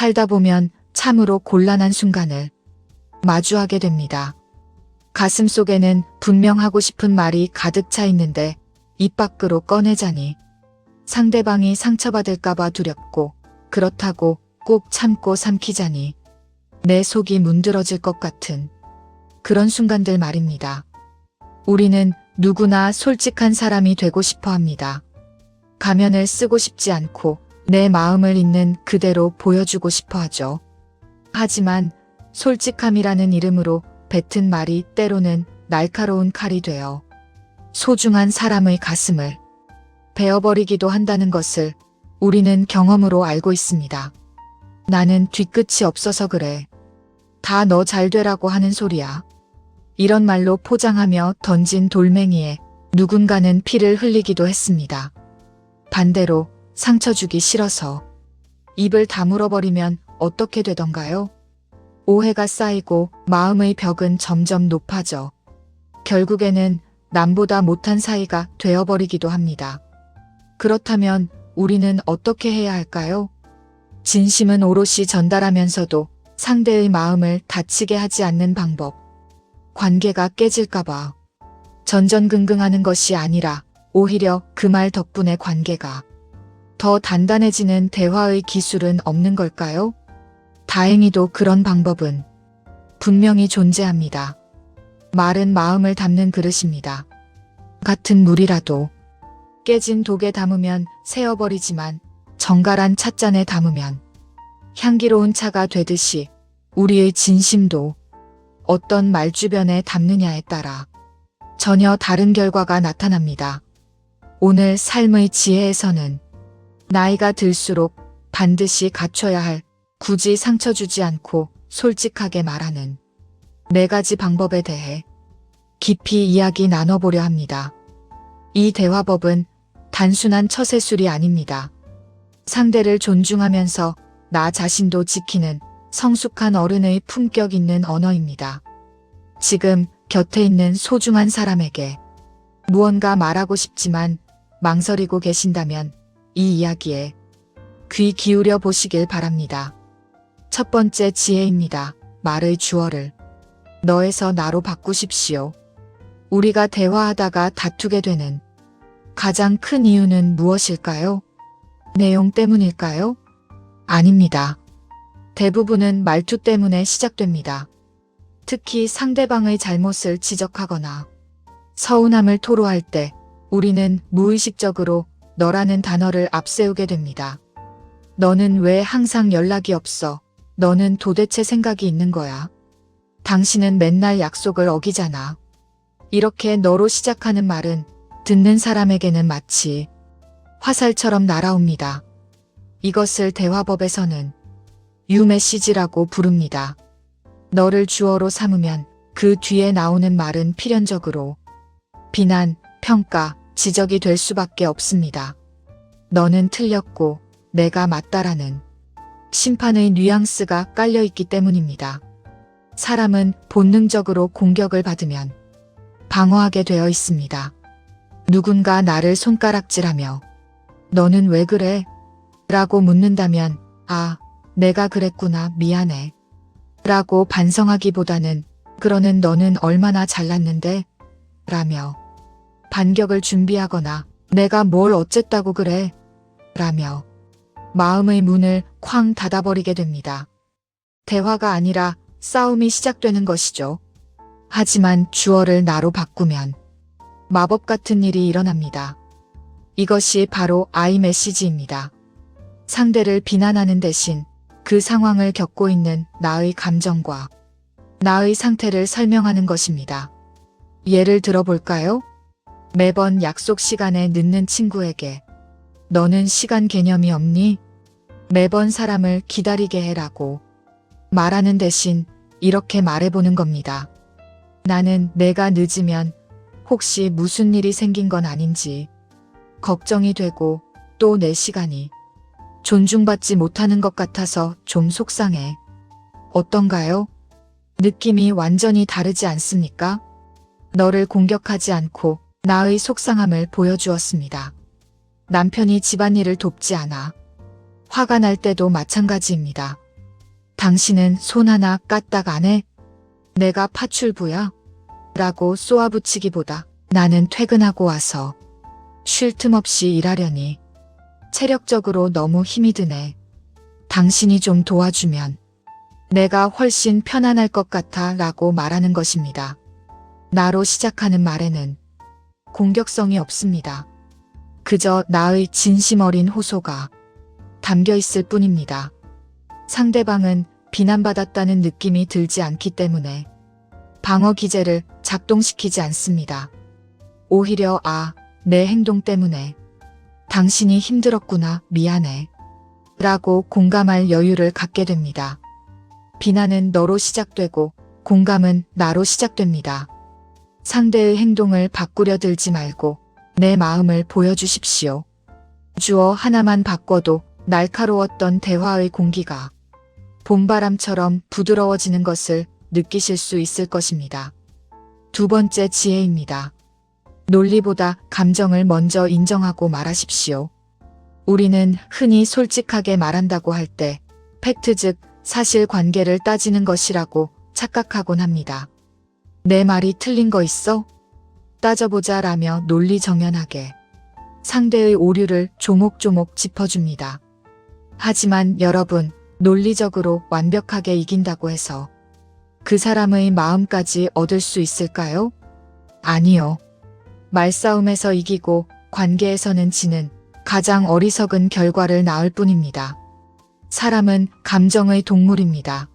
살다 보면 참으로 곤란한 순간을 마주하게 됩니다. 가슴 속에는 분명 하고 싶은 말이 가득 차 있는데 입 밖으로 꺼내자니 상대방이 상처받을까봐 두렵고, 그렇다고 꼭 참고 삼키자니 내 속이 문드러질 것 같은 그런 순간들 말입니다. 우리는 누구나 솔직한 사람이 되고 싶어 합니다. 가면을 쓰고 싶지 않고 내 마음을 있는 그대로 보여주고 싶어 하죠. 하지만 솔직함이라는 이름으로 뱉은 말이 때로는 날카로운 칼이 되어 소중한 사람의 가슴을 베어버리기도 한다는 것을 우리는 경험으로 알고 있습니다. 나는 뒤끝이 없어서 그래. 다 너 잘 되라고 하는 소리야. 이런 말로 포장하며 던진 돌멩이에 누군가는 피를 흘리기도 했습니다. 반대로 상처 주기 싫어서 입을 다물어버리면 어떻게 되던가요? 오해가 쌓이고 마음의 벽은 점점 높아져 결국에는 남보다 못한 사이가 되어버리기도 합니다. 그렇다면 우리는 어떻게 해야 할까요? 진심은 오롯이 전달하면서도 상대의 마음을 다치게 하지 않는 방법. 관계가 깨질까봐 전전긍긍하는 것이 아니라 오히려 그 말 덕분에 관계가 더 단단해지는 대화의 기술은 없는 걸까요? 다행히도 그런 방법은 분명히 존재합니다. 말은 마음을 담는 그릇입니다. 같은 물이라도 깨진 독에 담으면 새어버리지만 정갈한 찻잔에 담으면 향기로운 차가 되듯이 우리의 진심도 어떤 말주변에 담느냐에 따라 전혀 다른 결과가 나타납니다. 오늘 삶의 지혜에서는 나이가 들수록 반드시 갖춰야 할 굳이 상처 주지 않고 솔직하게 말하는 4가지 방법에 대해 깊이 이야기 나눠보려 합니다. 이 대화법은 단순한 처세술이 아닙니다. 상대를 존중하면서 나 자신도 지키는 성숙한 어른의 품격 있는 언어입니다. 지금 곁에 있는 소중한 사람에게 무언가 말하고 싶지만 망설이고 계신다면 이 이야기에 귀 기울여 보시길 바랍니다. 첫 번째 지혜입니다. 말의 주어를 너에서 나로 바꾸십시오. 우리가 대화하다가 다투게 되는 가장 큰 이유는 무엇일까요? 내용 때문일까요? 아닙니다. 대부분은 말투 때문에 시작됩니다. 특히 상대방의 잘못을 지적하거나 서운함을 토로할 때 우리는 무의식적으로 너라는 단어를 앞세우게 됩니다. 너는 왜 항상 연락이 없어? 너는 도대체 생각이 있는 거야? 당신은 맨날 약속을 어기잖아. 이렇게 너로 시작하는 말은 듣는 사람에게는 마치 화살처럼 날아옵니다. 이것을 대화법에서는 유메시지라고 부릅니다. 너를 주어로 삼으면 그 뒤에 나오는 말은 필연적으로 비난, 평가, 지적이 될 수밖에 없습니다. 너는 틀렸고 내가 맞다라는 심판의 뉘앙스가 깔려있기 때문입니다. 사람은 본능적으로 공격을 받으면 방어하게 되어 있습니다. 누군가 나를 손가락질하며 너는 왜 그래? 라고 묻는다면 아, 내가 그랬구나, 미안해. 라고 반성하기보다는 그러는 너는 얼마나 잘났는데? 라며 반격을 준비하거나 내가 뭘 어쨌다고 그래? 라며 마음의 문을 쾅 닫아버리게 됩니다. 대화가 아니라 싸움이 시작되는 것이죠. 하지만 주어를 나로 바꾸면 마법 같은 일이 일어납니다. 이것이 바로 아이메시지입니다. 상대를 비난하는 대신 그 상황을 겪고 있는 나의 감정과 나의 상태를 설명하는 것입니다. 예를 들어볼까요? 매번 약속 시간에 늦는 친구에게 너는 시간 개념이 없니? 매번 사람을 기다리게 해라고 말하는 대신 이렇게 말해보는 겁니다. 나는 내가 늦으면 혹시 무슨 일이 생긴 건 아닌지 걱정이 되고 또 내 시간이 존중받지 못하는 것 같아서 좀 속상해. 어떤가요? 느낌이 완전히 다르지 않습니까? 너를 공격하지 않고 나의 속상함을 보여주었습니다. 남편이 집안일을 돕지 않아 화가 날 때도 마찬가지입니다. 당신은 손 하나 까딱 안 해? 내가 파출부야? 라고 쏘아붙이기보다 나는 퇴근하고 와서 쉴 틈 없이 일하려니 체력적으로 너무 힘이 드네. 당신이 좀 도와주면 내가 훨씬 편안할 것 같아 라고 말하는 것입니다. 나로 시작하는 말에는 공격성이 없습니다. 그저 나의 진심 어린 호소가 담겨 있을 뿐입니다. 상대방은 비난받았다는 느낌이 들지 않기 때문에 방어 기제를 작동시키지 않습니다. 오히려 내 행동 때문에 당신이 힘들었구나, 미안해 라고 공감할 여유를 갖게 됩니다. 비난은 너로 시작되고 공감은 나로 시작됩니다. 상대의 행동을 바꾸려 들지 말고 내 마음을 보여주십시오. 주어 하나만 바꿔도 날카로웠던 대화의 공기가 봄바람처럼 부드러워지는 것을 느끼실 수 있을 것입니다. 두 번째 지혜입니다. 논리보다 감정을 먼저 인정하고 말하십시오. 우리는 흔히 솔직하게 말한다고 할 때 팩트 즉 사실관계를 따지는 것이라고 착각하곤 합니다. 내 말이 틀린 거 있어? 따져보자 라며 논리정연하게 상대의 오류를 조목조목 짚어줍니다. 하지만 여러분, 논리적으로 완벽하게 이긴다고 해서 그 사람의 마음까지 얻을 수 있을까요? 아니요. 말싸움에서 이기고 관계에서는 지는 가장 어리석은 결과를 낳을 뿐입니다. 사람은 감정의 동물입니다.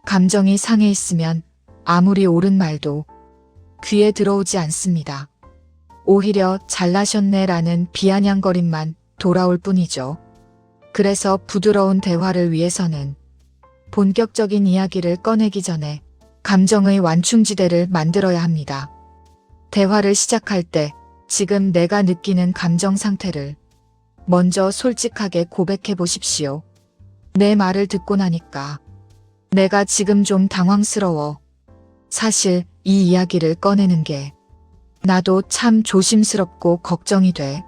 감정이 상해 있으면 아무리 옳은 말도 귀에 들어오지 않습니다. 오히려 잘나셨네라는 비아냥거림만 돌아올 뿐이죠. 그래서 부드러운 대화를 위해서는 본격적인 이야기를 꺼내기 전에 감정의 완충지대를 만들어야 합니다. 대화를 시작할 때 지금 내가 느끼는 감정 상태를 먼저 솔직하게 고백해 보십시오. 내 말을 듣고 나니까 내가 지금 좀 당황스러워. 사실 이 이야기를 꺼내는 게 나도 참 조심스럽고 걱정이 돼.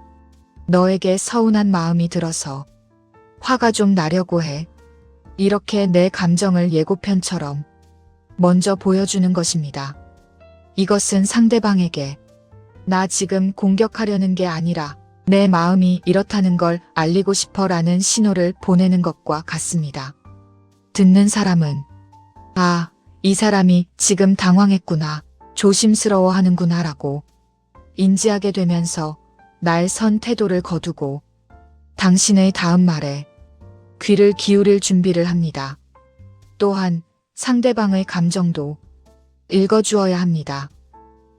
너에게 서운한 마음이 들어서 화가 좀 나려고 해. 이렇게 내 감정을 예고편처럼 먼저 보여주는 것입니다. 이것은 상대방에게 나 지금 공격하려는 게 아니라 내 마음이 이렇다는 걸 알리고 싶어라는 신호를 보내는 것과 같습니다. 듣는 사람은 이 사람이 지금 당황했구나, 조심스러워 하는구나 라고 인지하게 되면서 날 선 태도를 거두고 당신의 다음 말에 귀를 기울일 준비를 합니다. 또한 상대방의 감정도 읽어주어야 합니다.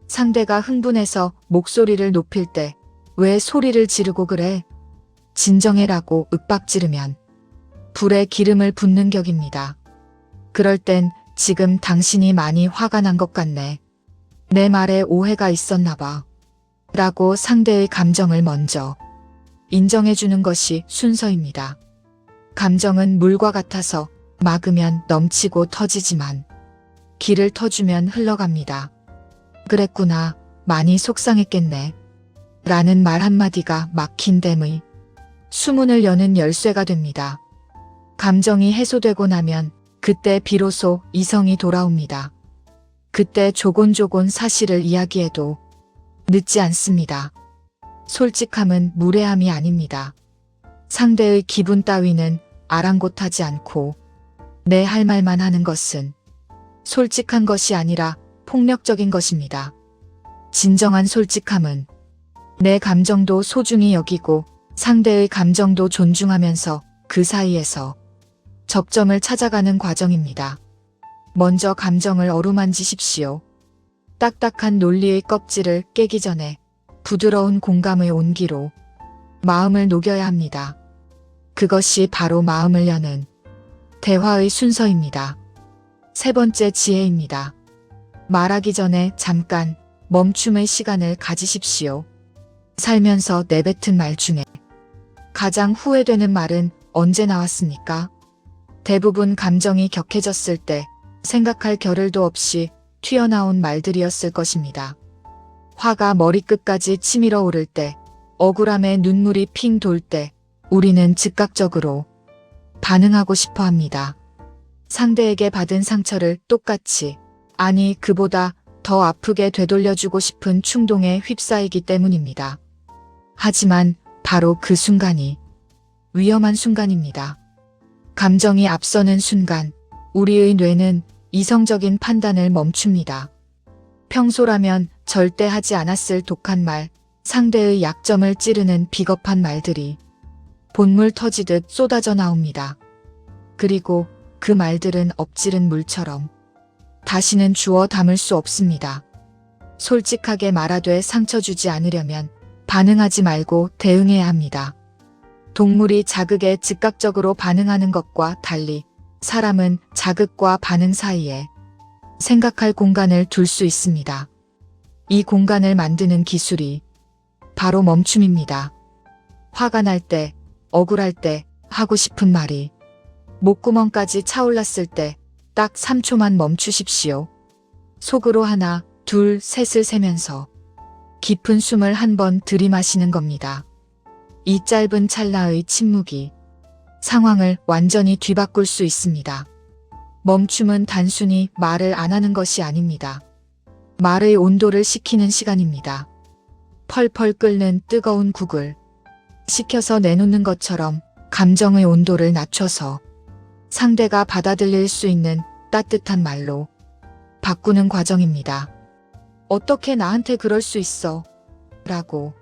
상대가 흥분해서 목소리를 높일 때 왜 소리를 지르고 그래? 진정해라고 윽박지르면 불에 기름을 붓는 격입니다. 그럴 땐 지금 당신이 많이 화가 난 것 같네. 내 말에 오해가 있었나 봐. 라고 상대의 감정을 먼저 인정해주는 것이 순서입니다. 감정은 물과 같아서 막으면 넘치고 터지지만 길을 터주면 흘러갑니다. 그랬구나, 많이 속상했겠네. 라는 말 한마디가 막힌 댐의 수문을 여는 열쇠가 됩니다. 감정이 해소되고 나면 그때 비로소 이성이 돌아옵니다. 그때 조곤조곤 사실을 이야기해도 늦지 않습니다. 솔직함은 무례함이 아닙니다. 상대의 기분 따위는 아랑곳하지 않고 내 할 말만 하는 것은 솔직한 것이 아니라 폭력적인 것입니다. 진정한 솔직함은 내 감정도 소중히 여기고 상대의 감정도 존중하면서 그 사이에서 접점을 찾아가는 과정입니다. 먼저 감정을 어루만지십시오. 딱딱한 논리의 껍질을 깨기 전에 부드러운 공감의 온기로 마음을 녹여야 합니다. 그것이 바로 마음을 여는 대화의 순서입니다. 세 번째 지혜입니다. 말하기 전에 잠깐 멈춤의 시간을 가지십시오. 살면서 내뱉은 말 중에 가장 후회되는 말은 언제 나왔습니까? 대부분 감정이 격해졌을 때 생각할 겨를도 없이 튀어나온 말들이었을 것입니다. 화가 머리끝까지 치밀어 오를 때, 억울함에 눈물이 핑 돌 때 우리는 즉각적으로 반응하고 싶어 합니다. 상대에게 받은 상처를 똑같이, 아니 그보다 더 아프게 되돌려주고 싶은 충동에 휩싸이기 때문입니다. 하지만 바로 그 순간이 위험한 순간입니다. 감정이 앞서는 순간 우리의 뇌는 이성적인 판단을 멈춥니다. 평소라면 절대 하지 않았을 독한 말, 상대의 약점을 찌르는 비겁한 말들이 본물 터지듯 쏟아져 나옵니다. 그리고 그 말들은 엎지른 물처럼 다시는 주워 담을 수 없습니다. 솔직하게 말하되 상처 주지 않으려면 반응하지 말고 대응해야 합니다. 동물이 자극에 즉각적으로 반응하는 것과 달리 사람은 자극과 반응 사이에 생각할 공간을 둘 수 있습니다. 이 공간을 만드는 기술이 바로 멈춤입니다. 화가 날 때, 억울할 때, 하고 싶은 말이 목구멍까지 차올랐을 때 딱 3초만 멈추십시오. 속으로 하나, 둘, 셋을 세면서 깊은 숨을 한 번 들이마시는 겁니다. 이 짧은 찰나의 침묵이 상황을 완전히 뒤바꿀 수 있습니다. 멈춤은 단순히 말을 안 하는 것이 아닙니다. 말의 온도를 식히는 시간입니다. 펄펄 끓는 뜨거운 국을 식혀서 내놓는 것처럼 감정의 온도를 낮춰서 상대가 받아들일 수 있는 따뜻한 말로 바꾸는 과정입니다. 어떻게 나한테 그럴 수 있어? 라고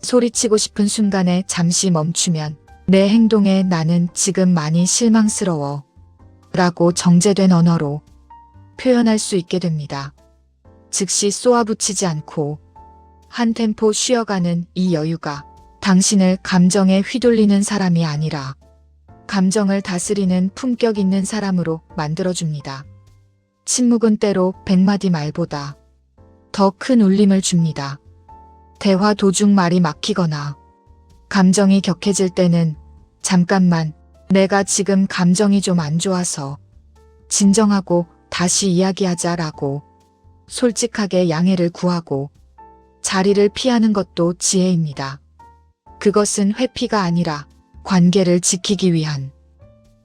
소리치고 싶은 순간에 잠시 멈추면 내 행동에 나는 지금 많이 실망스러워 라고 정제된 언어로 표현할 수 있게 됩니다. 즉시 쏘아붙이지 않고 한 템포 쉬어가는 이 여유가 당신을 감정에 휘둘리는 사람이 아니라 감정을 다스리는 품격 있는 사람으로 만들어줍니다. 침묵은 때로 100마디 말보다 더 큰 울림을 줍니다. 대화 도중 말이 막히거나 감정이 격해질 때는 잠깐만, 내가 지금 감정이 좀 안 좋아서 진정하고 다시 이야기하자라고 솔직하게 양해를 구하고 자리를 피하는 것도 지혜입니다. 그것은 회피가 아니라 관계를 지키기 위한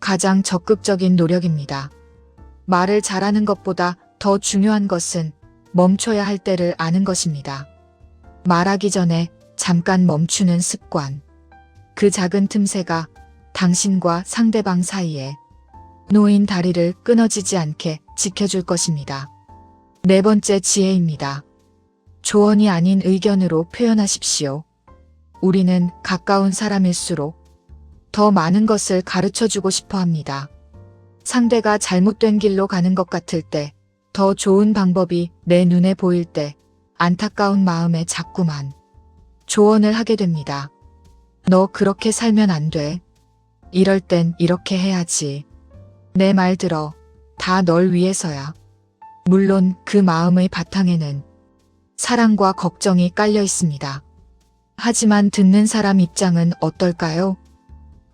가장 적극적인 노력입니다. 말을 잘하는 것보다 더 중요한 것은 멈춰야 할 때를 아는 것입니다. 말하기 전에 잠깐 멈추는 습관. 그 작은 틈새가 당신과 상대방 사이에 놓인 다리를 끊어지지 않게 지켜줄 것입니다. 네 번째 지혜입니다. 조언이 아닌 의견으로 표현하십시오. 우리는 가까운 사람일수록 더 많은 것을 가르쳐주고 싶어 합니다. 상대가 잘못된 길로 가는 것 같을 때, 더 좋은 방법이 내 눈에 보일 때, 안타까운 마음에 자꾸만 조언을 하게 됩니다. 너 그렇게 살면 안 돼. 이럴 땐 이렇게 해야지. 내 말 들어. 다 널 위해서야. 물론 그 마음의 바탕에는 사랑과 걱정이 깔려 있습니다. 하지만 듣는 사람 입장은 어떨까요?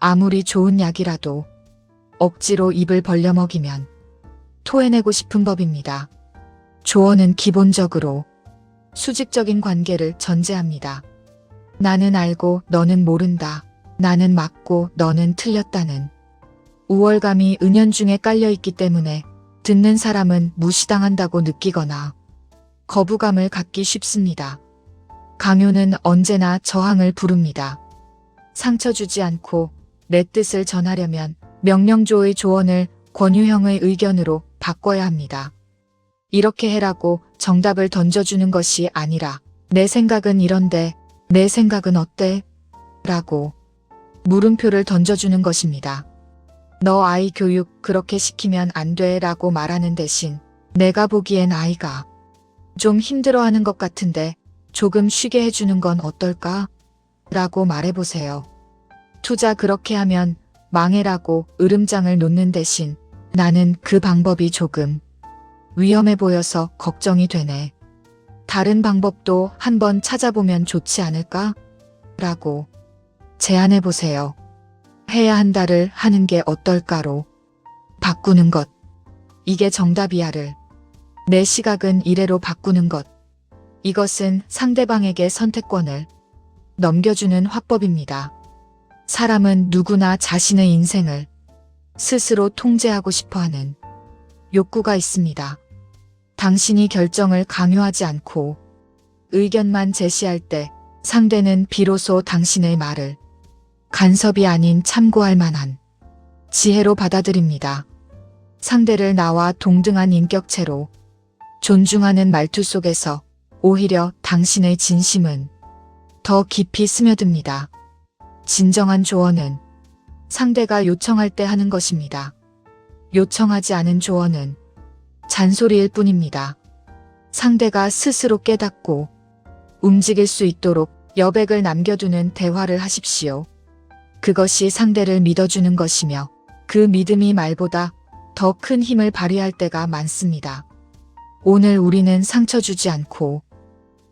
아무리 좋은 약이라도 억지로 입을 벌려 먹이면 토해내고 싶은 법입니다. 조언은 기본적으로 수직적인 관계를 전제합니다. 나는 알고 너는 모른다. 나는 맞고 너는 틀렸다는 우월감이 은연중에 깔려있기 때문에 듣는 사람은 무시당한다고 느끼거나 거부감을 갖기 쉽습니다. 강요는 언제나 저항을 부릅니다. 상처 주지 않고 내 뜻을 전하려면 명령조의 조언을 권유형의 의견으로 바꿔야 합니다. 이렇게 해라고 정답을 던져주는 것이 아니라 내 생각은 이런데 내 생각은 어때? 라고 물음표를 던져주는 것입니다. 너 아이 교육 그렇게 시키면 안 돼 라고 말하는 대신 내가 보기엔 아이가 좀 힘들어하는 것 같은데 조금 쉬게 해주는 건 어떨까? 라고 말해보세요. 투자 그렇게 하면 망해라고 으름장을 놓는 대신 나는 그 방법이 조금 위험해 보여서 걱정이 되네. 다른 방법도 한번 찾아보면 좋지 않을까? 라고 제안해보세요. 해야 한다를 하는 게 어떨까로 바꾸는 것. 이게 정답이야를 내 시각은 이래로 바꾸는 것. 이것은 상대방에게 선택권을 넘겨주는 화법입니다. 사람은 누구나 자신의 인생을 스스로 통제하고 싶어 하는 욕구가 있습니다. 당신이 결정을 강요하지 않고 의견만 제시할 때 상대는 비로소 당신의 말을 간섭이 아닌 참고할 만한 지혜로 받아들입니다. 상대를 나와 동등한 인격체로 존중하는 말투 속에서 오히려 당신의 진심은 더 깊이 스며듭니다. 진정한 조언은 상대가 요청할 때 하는 것입니다. 요청하지 않은 조언은 잔소리일 뿐입니다. 상대가 스스로 깨닫고 움직일 수 있도록 여백을 남겨두는 대화를 하십시오. 그것이 상대를 믿어주는 것이며 그 믿음이 말보다 더 큰 힘을 발휘할 때가 많습니다. 오늘 우리는 상처 주지 않고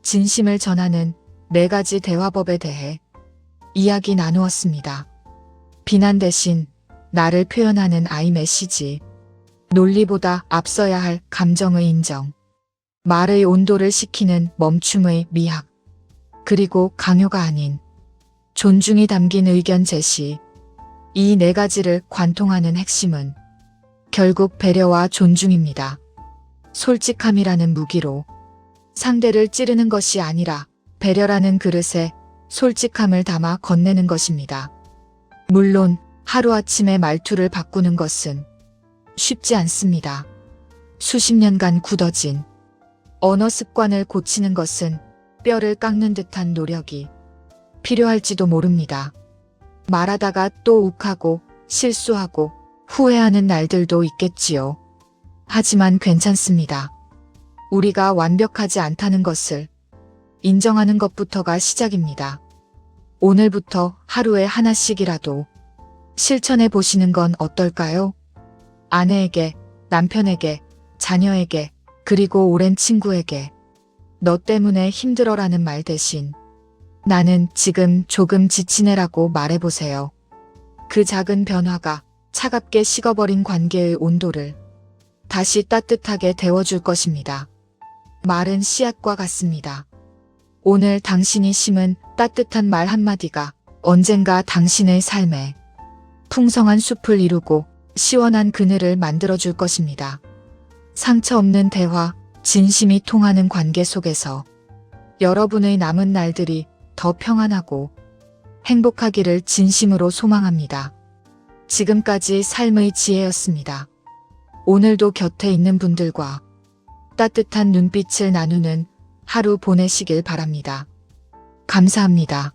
진심을 전하는 4가지 대화법에 대해 이야기 나누었습니다. 비난 대신 나를 표현하는 아이 메시지, 논리보다 앞서야 할 감정의 인정, 말의 온도를 식히는 멈춤의 미학, 그리고 강요가 아닌 존중이 담긴 의견 제시. 이 4가지를 관통하는 핵심은 결국 배려와 존중입니다. 솔직함이라는 무기로 상대를 찌르는 것이 아니라 배려라는 그릇에 솔직함을 담아 건네는 것입니다. 물론 하루아침에 말투를 바꾸는 것은 쉽지 않습니다. 수십 년간 굳어진 언어 습관을 고치는 것은 뼈를 깎는 듯한 노력이 필요할지도 모릅니다. 말하다가 또 욱하고 실수하고 후회하는 날들도 있겠지요. 하지만 괜찮습니다. 우리가 완벽하지 않다는 것을 인정하는 것부터가 시작입니다. 오늘부터 하루에 하나씩이라도 실천해 보시는 건 어떨까요? 아내에게, 남편에게, 자녀에게, 그리고 오랜 친구에게 너 때문에 힘들어라는 말 대신 나는 지금 조금 지치네라고 말해보세요. 그 작은 변화가 차갑게 식어버린 관계의 온도를 다시 따뜻하게 데워줄 것입니다. 말은 씨앗과 같습니다. 오늘 당신이 심은 따뜻한 말 한마디가 언젠가 당신의 삶에 풍성한 숲을 이루고 시원한 그늘을 만들어줄 것입니다. 상처 없는 대화, 진심이 통하는 관계 속에서 여러분의 남은 날들이 더 평안하고 행복하기를 진심으로 소망합니다. 지금까지 삶의 지혜였습니다. 오늘도 곁에 있는 분들과 따뜻한 눈빛을 나누는 하루 보내시길 바랍니다. 감사합니다.